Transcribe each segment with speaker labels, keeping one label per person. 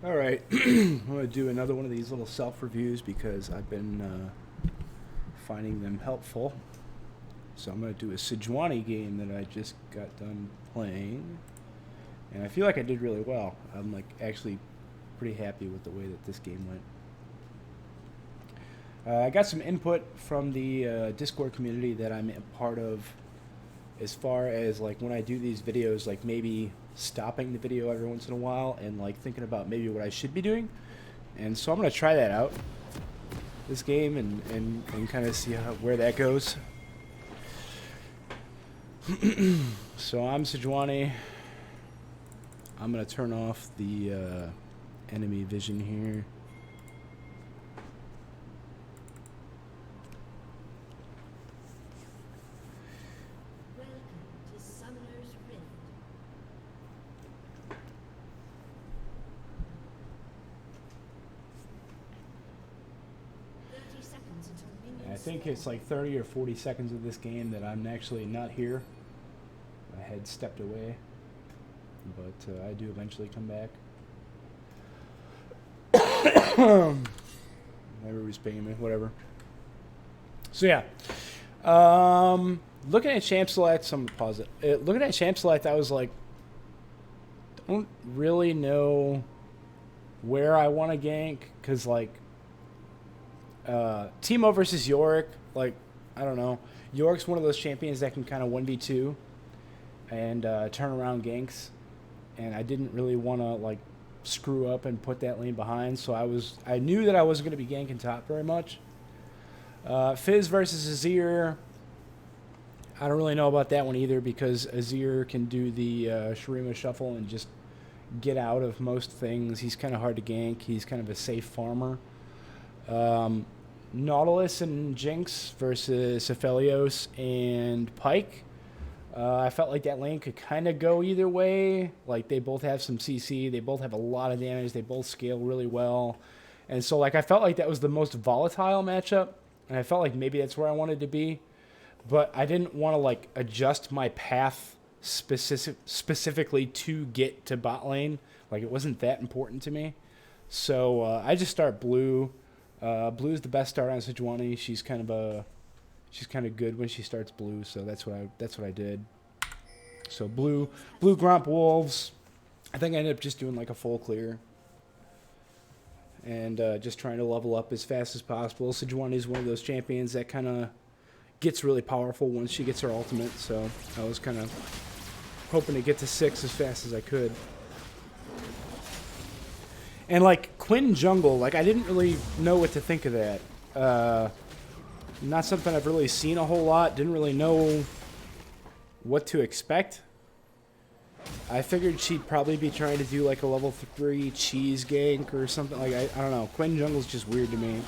Speaker 1: Alright, I'm going to do another one of these little self-reviews because I've been finding them helpful. So I'm going to do a Sejuani game that I just got done playing. And I feel like I did really well. I'm like actually pretty happy with the way that this game went. I got some input from the Discord community that I'm a part of as far as like when I do these videos, like maybe stopping the video every once in a while and like thinking about maybe what I should be doing. And so I'm going to try that out, this game, and kind of see where that goes. So I'm Sejuani. I'm going to turn off the enemy vision here. I think it's like 30 or 40 seconds of this game that I'm actually not here. I had stepped away, but I do eventually come back. Everybody's pinging me, whatever. So yeah, looking at champ select, I'm gonna pause it. Looking at champ select, I was like, don't really know where I want to gank, because like Teemo versus Yorick, like, I don't know. Yorick's one of those champions that can kind of 1v2 and turn around ganks, and I didn't really want to like screw up and put that lane behind, so I knew that I wasn't going to be ganking top very much. Fizz versus Azir, I don't really know about that one either, because Azir can do the Shurima shuffle and just get out of most things. He's kind of hard to gank. He's kind of a safe farmer. Nautilus and Jinx versus Aphelios and Pyke. I felt like that lane could kind of go either way. Like, they both have some CC. They both have a lot of damage. They both scale really well. And so, like, I felt like that was the most volatile matchup. And I felt like maybe that's where I wanted to be. But I didn't want to, like, adjust my path specifically to get to bot lane. Like, it wasn't that important to me. So I just start blue. Blue's the best start on Sejuani. She's kind of good when she starts blue, so that's what I did. So blue Gromp Wolves. I think I ended up just doing like a full clear and just trying to level up as fast as possible. Sejuani is one of those champions that kind of gets really powerful once she gets her ultimate, so I was kind of hoping to get to 6 as fast as I could. And, like, Quinn jungle, like, I didn't really know what to think of that. Not something I've really seen a whole lot. Didn't really know what to expect. I figured she'd probably be trying to do, like, a level 3 cheese gank or something. Like, I don't know. Quinn jungle's just weird to me.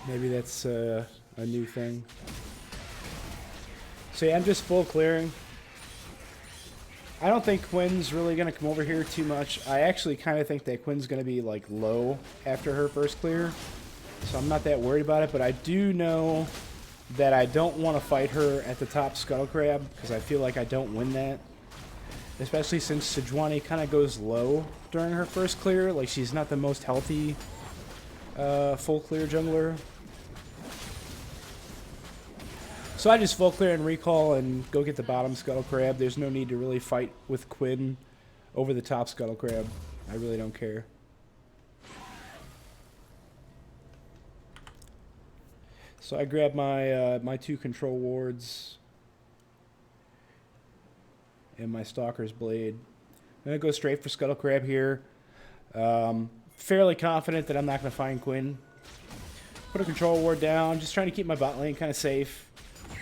Speaker 1: Maybe that's a new thing. So, yeah, I'm just full clearing. I don't think Quinn's really going to come over here too much. I actually kind of think that Quinn's going to be, like, low after her first clear. So I'm not that worried about it. But I do know that I don't want to fight her at the top Scuttle Crab, because I feel like I don't win that. Especially since Sejuani kind of goes low during her first clear. Like, she's not the most healthy full clear jungler. So I just full clear and recall and go get the bottom Scuttle Crab. There's no need to really fight with Quinn over the top Scuttle Crab. I really don't care. So I grab my my 2 control wards and my Stalker's Blade. I'm going to go straight for Scuttle Crab here. Fairly confident that I'm not going to find Quinn. Put a control ward down. Just trying to keep my bot lane kind of safe.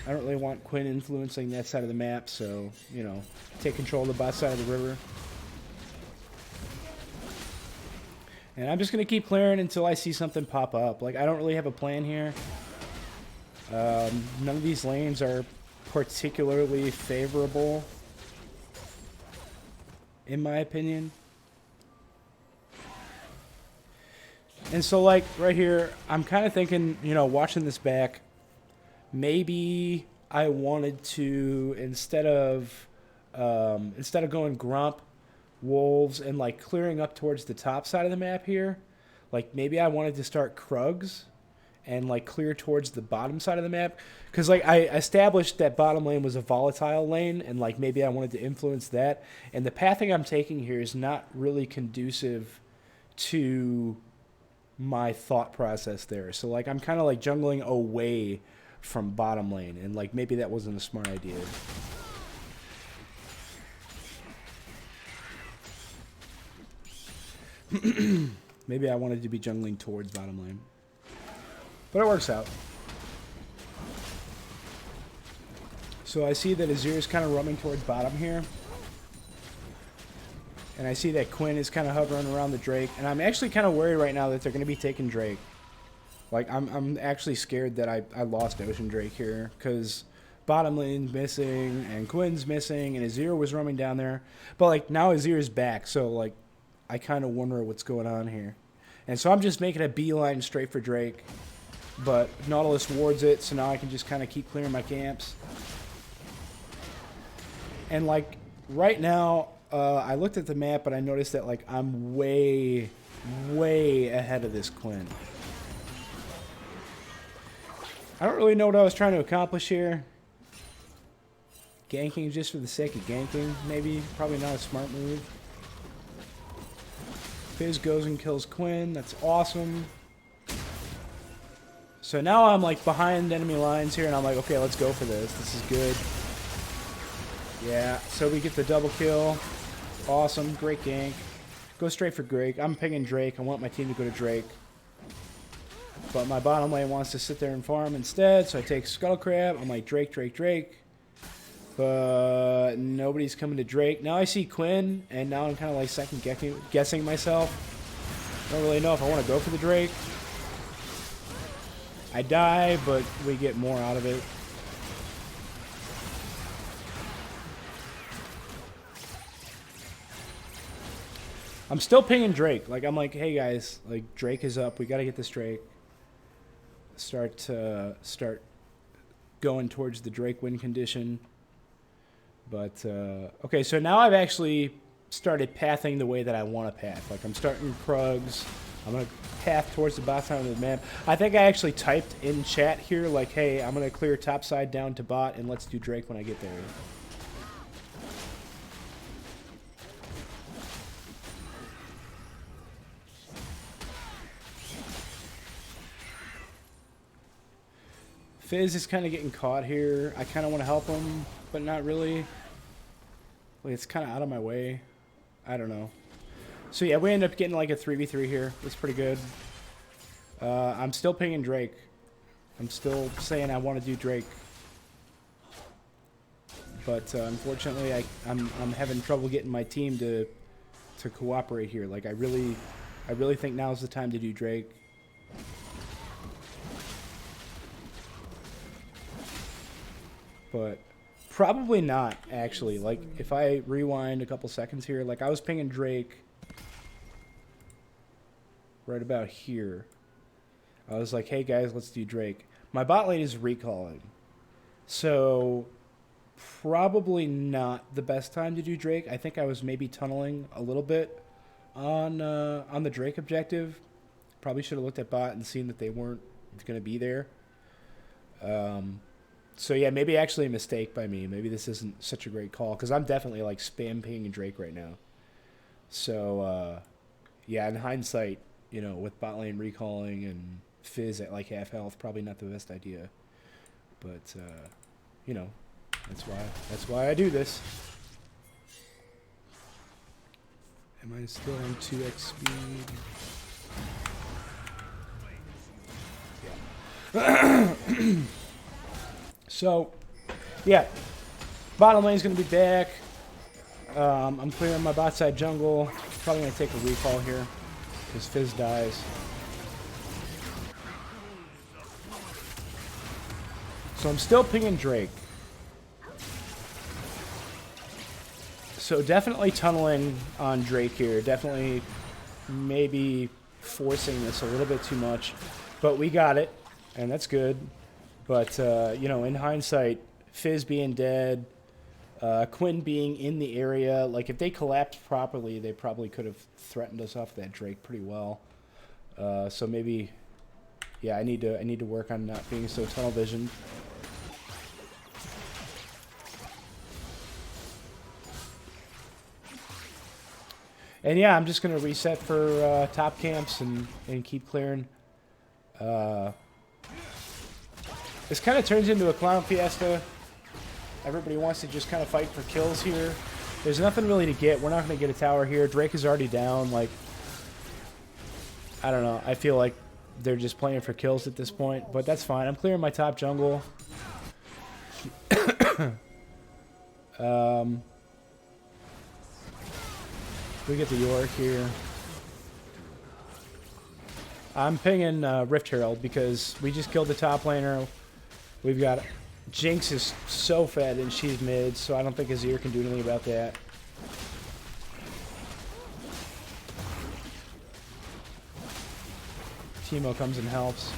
Speaker 1: I don't really want Quinn influencing that side of the map, so, you know, take control of the bot side of the river. And I'm just going to keep clearing until I see something pop up. Like, I don't really have a plan here. None of these lanes are particularly favorable, in my opinion. And so, like, right here, I'm kind of thinking, you know, watching this back, maybe I wanted to, instead of instead of going Grump, Wolves, and like clearing up towards the top side of the map here, like maybe I wanted to start Krugs and like clear towards the bottom side of the map, because like I established that bottom lane was a volatile lane, and like maybe I wanted to influence that, and the pathing I'm taking here is not really conducive to my thought process there. So like I'm kind of like jungling away from bottom lane, and like maybe that wasn't a smart idea. Maybe I wanted to be jungling towards bottom lane. But it works out. So I see that Azir is kind of roaming towards bottom here. And I see that Quinn is kind of hovering around the Drake. And I'm actually kind of worried right now that they're going to be taking Drake. Like, I'm actually scared that I lost Ocean Drake here. Because bottom lane's missing, and Quinn's missing, and Azir was roaming down there. But, like, now Azir's back. So, like, I kind of wonder what's going on here. And so I'm just making a beeline straight for Drake. But Nautilus wards it, so now I can just kind of keep clearing my camps. And, like, right now, I looked at the map, but I noticed that, like, I'm way, way ahead of this Quinn. I don't really know what I was trying to accomplish here. Ganking just for the sake of ganking, maybe. Probably not a smart move. Fizz goes and kills Quinn. That's awesome. So now I'm like behind enemy lines here, and I'm like, okay, let's go for this. This is good. Yeah, so we get the double kill. Awesome, great gank. Go straight for Drake. I'm pinging Drake. I want my team to go to Drake. But my bottom lane wants to sit there and farm instead, so I take Scuttle Crab. I'm like, Drake, Drake, Drake. But nobody's coming to Drake. Now I see Quinn, and now I'm kind of like second guessing myself. I don't really know if I want to go for the Drake. I die, but we get more out of it. I'm still pinging Drake. Like, I'm like, hey guys, like Drake is up. We got to get this Drake. Start going towards the Drake win condition. But, okay, so now I've actually started pathing the way that I want to path. Like, I'm starting Krugs. I'm going to path towards the bot side of the map. I think I actually typed in chat here, like, hey, I'm going to clear top side down to bot, and let's do Drake when I get there. Fizz is kind of getting caught here. I kind of want to help him, but not really. Like, it's kind of out of my way. I don't know. So yeah, we end up getting like a 3v3 here. That's pretty good. I'm still pinging Drake. I'm still saying I want to do Drake. But unfortunately, I'm having trouble getting my team to cooperate here. Like, I really think now's the time to do Drake. But probably not, actually. Like, if I rewind a couple seconds here, like, I was pinging Drake right about here. I was like, hey, guys, let's do Drake. My bot lane is recalling. So, probably not the best time to do Drake. I think I was maybe tunneling a little bit on the Drake objective. Probably should have looked at bot and seen that they weren't going to be there. So yeah, maybe actually a mistake by me. Maybe this isn't such a great call, because I'm definitely like spam pinging Drake right now. So yeah, in hindsight, you know, with bot lane recalling and Fizz at like half health, probably not the best idea. But you know, that's why I do this. Am I still on 2x speed? Yeah. So, yeah, bottom lane's going to be back. I'm clearing my bot side jungle. Probably going to take a recall here because Fizz dies. So I'm still pinging Drake. So definitely tunneling on Drake here. Definitely maybe forcing this a little bit too much. But we got it, and that's good. But, you know, in hindsight, Fizz being dead, Quinn being in the area, like if they collapsed properly, they probably could have threatened us off that Drake pretty well. So maybe, yeah, I need to work on not being so tunnel visioned. And yeah, I'm just gonna reset for top camps and keep clearing. This kind of turns into a clown fiesta. Everybody wants to just kind of fight for kills here. There's nothing really to get. We're not going to get a tower here. Drake is already down. Like, I don't know. I feel like they're just playing for kills at this point. But that's fine. I'm clearing my top jungle. We get the York here. I'm pinging Rift Herald because we just killed the top laner. We've got... Jinx is so fed and she's mid, so I don't think Azir can do anything about that. Teemo comes and helps.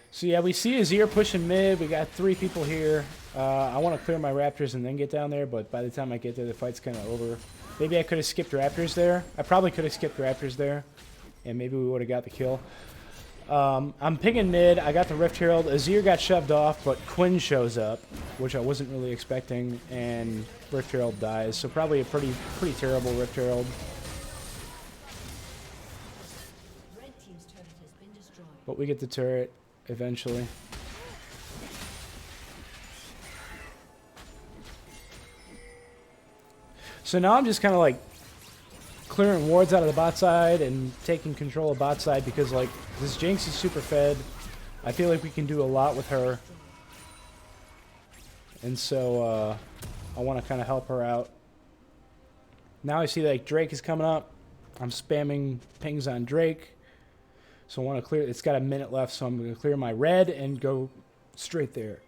Speaker 1: So yeah, we see Azir pushing mid. We got 3 people here. I want to clear my Raptors and then get down there, but by the time I get there, the fight's kind of over. Maybe I could have skipped Raptors there. I probably could have skipped Raptors there. And maybe we would have got the kill. I'm pinging mid. I got the Rift Herald. Azir got shoved off, but Quinn shows up, which I wasn't really expecting, and Rift Herald dies. So probably a pretty terrible Rift Herald.
Speaker 2: Red team's turret has been destroyed.
Speaker 1: But we get the turret eventually. So now I'm just kind of like clearing wards out of the bot side and taking control of bot side because like this Jinx is super fed. I feel like we can do a lot with her. And so I want to kind of help her out. Now I see like Drake is coming up. I'm spamming pings on Drake. So I want to clear, it's got a minute left, so I'm going to clear my red and go straight there.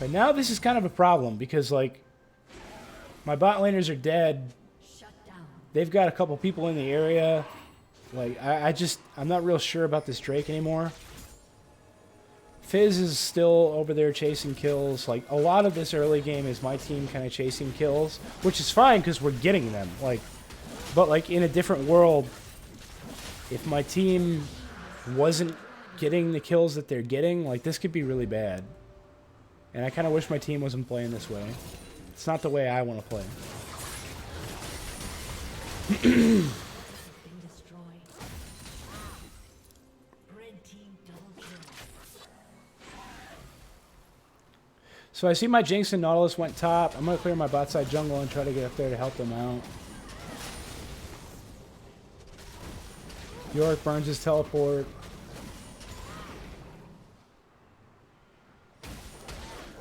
Speaker 1: But now this is kind of a problem because, like, my bot laners are dead.
Speaker 2: Shut down.
Speaker 1: They've got a couple people in the area. Like, I'm not real sure about this Drake anymore. Fizz is still over there chasing kills. Like, a lot of this early game is my team kind of chasing kills, which is fine because we're getting them. Like, but, like, in a different world, if my team wasn't getting the kills that they're getting, like, this could be really bad. And I kind of wish my team wasn't playing this way. It's not the way I want to play.
Speaker 2: Been destroyed. Red team double kill.
Speaker 1: So I see my Jinx and Nautilus went top. I'm going to clear my bot side jungle and try to get up there to help them out. York burns his teleport.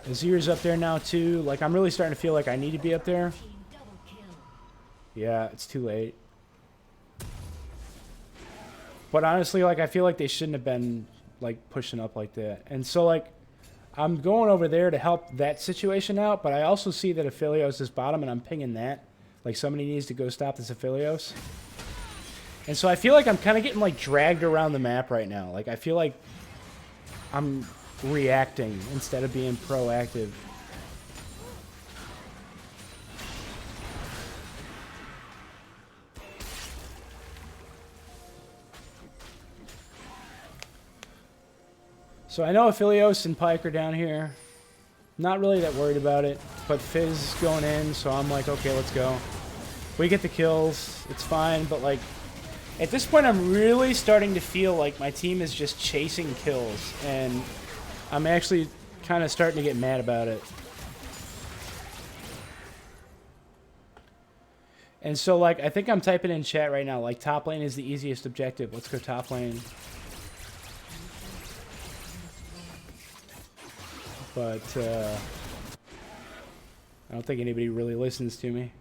Speaker 1: Azir's up there now too. Like, I'm really starting to feel like I need to be up there.
Speaker 2: Team double kill.
Speaker 1: Yeah, it's too late. But honestly, like, I feel like they shouldn't have been, like, pushing up like that. And so, like, I'm going over there to help that situation out, but I also see that Aphelios is bottom, and I'm pinging that. Like, somebody needs to go stop this Aphelios. And so I feel like I'm kind of getting, like, dragged around the map right now. Like, I feel like I'm reacting instead of being proactive. So I know Aphelios and Pyke are down here. Not really that worried about it, but Fizz is going in, so I'm like, okay, let's go. We get the kills, it's fine, but like, at this point I'm really starting to feel like my team is just chasing kills, and I'm actually kind of starting to get mad about it. And so, like, I think I'm typing in chat right now, like, top lane is the easiest objective. Let's go top lane. But, I don't think anybody really listens to me.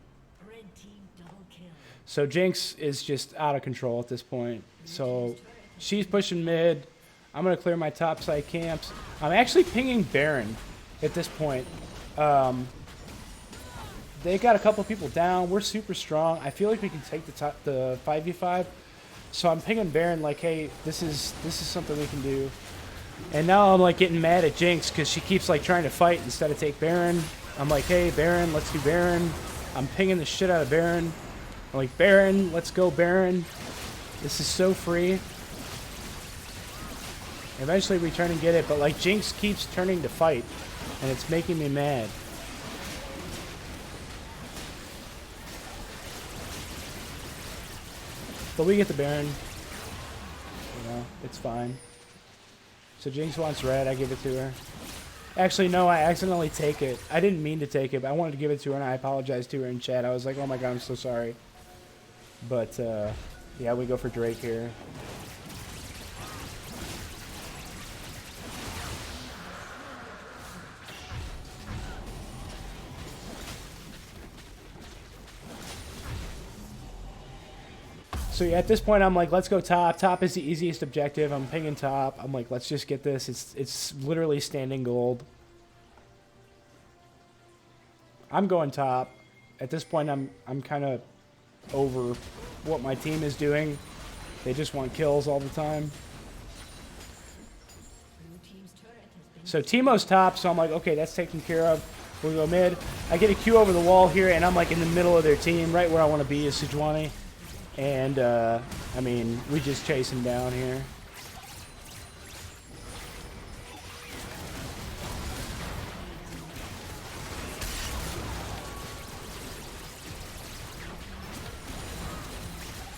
Speaker 2: Red team double kill.
Speaker 1: So Jinx is just out of control at this point. So she's pushing mid. I'm going to clear my top side camps. I'm actually pinging Baron at this point. they got a couple people down. We're super strong. I feel like we can take the 5v5. So I'm pinging Baron like, hey, this is something we can do. And now I'm like getting mad at Jinx because she keeps like trying to fight instead of take Baron. I'm like, hey, Baron, let's do Baron. I'm pinging the shit out of Baron. I'm like, Baron, let's go Baron. This is so free. Eventually we turn and get it, but like Jinx keeps turning to fight, and it's making me mad. But we get the Baron. You know, it's fine. So Jinx wants red, I give it to her. Actually, no, I accidentally take it. I didn't mean to take it, but I wanted to give it to her, and I apologized to her in chat. I was like, oh my god, I'm so sorry. But, yeah, we go for Drake here. So yeah, at this point, I'm like, let's go top. Top is the easiest objective. I'm pinging top. I'm like, let's just get this. It's literally standing gold. I'm going top. At this point, I'm kind of over what my team is doing. They just want kills all the time. So Teemo's top, so I'm like, okay, that's taken care of. We'll go mid. I get a Q over the wall here, and I'm like in the middle of their team. Right where I want to be is Sejuani. And, I mean, we just chase him down here.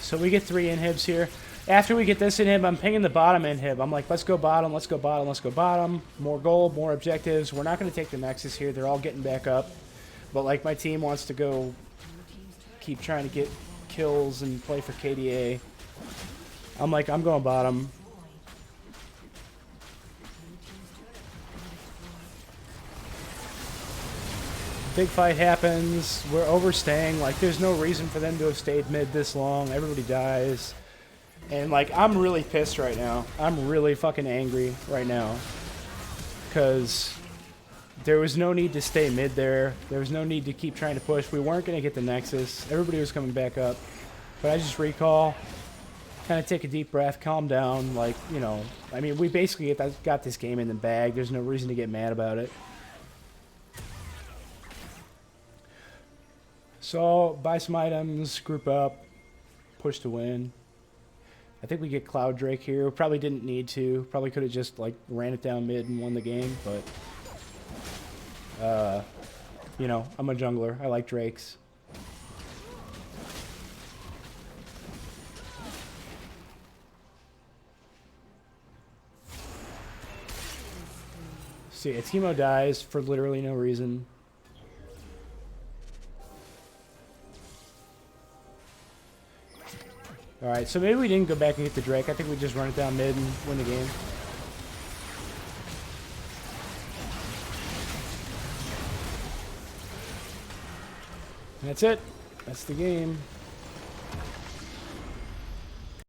Speaker 1: So we get 3 inhibs here. After we get this inhib, I'm pinging the bottom inhib. I'm like, let's go bottom, let's go bottom, let's go bottom. More gold, more objectives. We're not going to take the Nexus here. They're all getting back up. But, like, my team wants to go keep trying to get kills and play for KDA. I'm like, I'm going bottom. Big fight happens. We're overstaying. Like, there's no reason for them to have stayed mid this long. Everybody dies. And, like, I'm really pissed right now. I'm really fucking angry right now. Because there was no need to stay mid there. There was no need to keep trying to push. We weren't going to get the Nexus. Everybody was coming back up. But I just recall, kind of take a deep breath, calm down. Like, you know, I mean, we basically got this game in the bag. There's no reason to get mad about it. So, buy some items, group up, push to win. I think we get Cloud Drake here. We probably didn't need to. Probably could have just, like, ran it down mid and won the game, but you know, I'm a jungler. I like Drakes. See, a Teemo dies for literally no reason. Alright, so maybe we didn't go back and get the Drake. I think we just run it down mid and win the game. And that's it. That's the game.